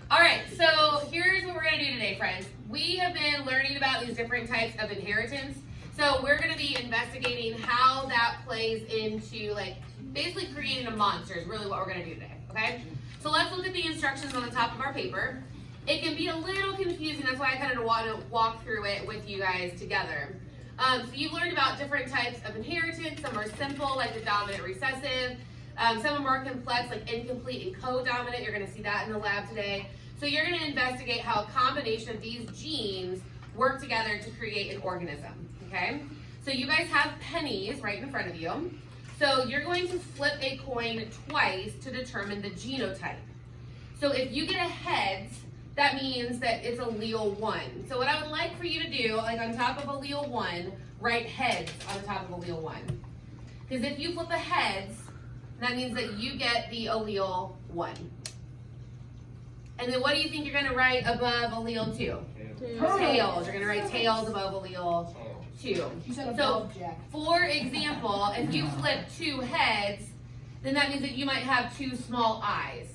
All right, so here's what we're gonna do today, friends. We have been learning about these different types of inheritance. So we're gonna be investigating how that plays into basically creating a monster is really what we're gonna do today, okay? So let's look at the instructions on the top of our paper. It can be a little confusing, that's why I kind of want to walk through it with you guys together. So you've learned about different types of inheritance. Some are simple, like the dominant recessive. Some are more complex, like incomplete and co-dominant. You're gonna see that in the lab today. So you're gonna investigate how a combination of these genes work together to create an organism, okay? So you guys have pennies right in front of you. So you're going to flip a coin twice to determine the genotype. So if you get a heads, that means that it's allele 1. So what I would like for you to do, like on top of allele 1, write heads on the top of allele 1. Because if you flip a heads, that means that you get the allele 1. And then what do you think you're going to write above allele 2? Tails. You're going to write tails above allele 2. So, for example, if you flip 2 heads, then that means that you might have 2 small eyes.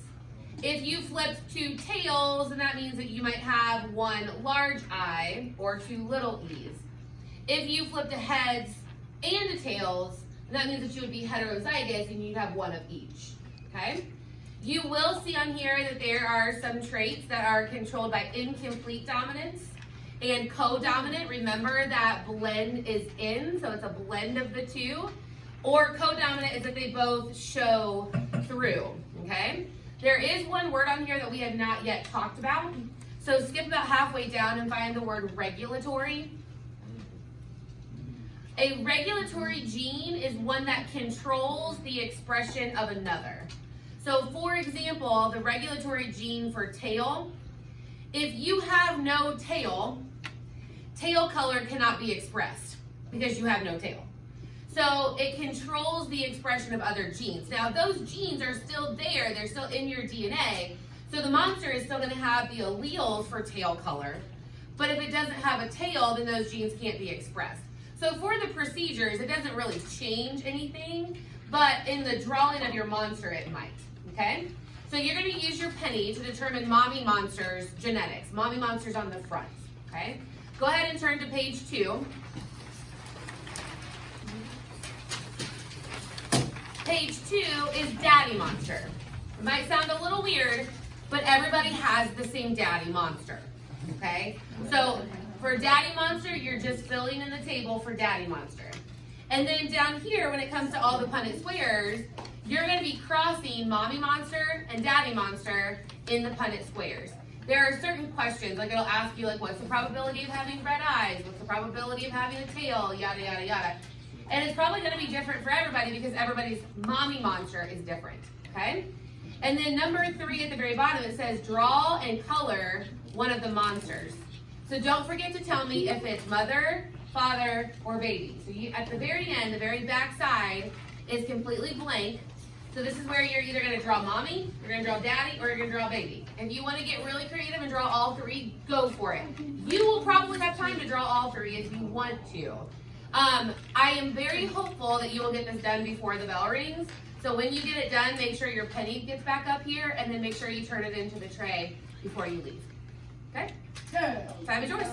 If you flipped 2 tails, then that means that you might have 1 large eye or 2 little e's. If you flipped a heads and a tails, then that means that you would be heterozygous and you'd have 1 of each, okay? You will see on here that there are some traits that are controlled by incomplete dominance and co-dominant. Remember that blend is in, so it's a blend of the two. Or co-dominant is that they both show through, okay? There is one word on here that we have not yet talked about. So skip about halfway down and find the word regulatory. A regulatory gene is one that controls the expression of another. So for example, the regulatory gene for tail, if you have no tail, tail color cannot be expressed because you have no tail. So it controls the expression of other genes. Now those genes are still there, they're still in your DNA, so the monster is still going to have the alleles for tail color, but if it doesn't have a tail, then those genes can't be expressed. So for the procedures, it doesn't really change anything, but in the drawing of your monster, it might, okay? So you're going to use your penny to determine mommy monster's genetics. Mommy monster's on the front, okay? Go ahead and turn to page 2. Page 2 is daddy monster. It might sound a little weird, but everybody has the same daddy monster, okay? So for daddy monster, you're just filling in the table for daddy monster. And then down here, when it comes to all the Punnett squares, you're going to be crossing mommy monster and daddy monster in the Punnett squares. There are certain questions, like it'll ask you, like, what's the probability of having red eyes? What's the probability of having a tail? Yada, yada, yada. And it's probably going to be different for everybody because everybody's mommy monster is different, okay? And then number 3 at the very bottom, it says draw and color one of the monsters. So don't forget to tell me if it's mother, father, or baby. So you, at the very end, the very back side is completely blank. So this is where you're either going to draw mommy, you're going to draw daddy, or you're going to draw baby. If you want to get really creative and draw all 3, go for it. You will probably have time to draw all 3 if you want to. I am very hopeful that you will get this done before the bell rings. So when you get it done, make sure your penny gets back up here, and then make sure you turn it into the tray before you leave. Okay? Time is yours.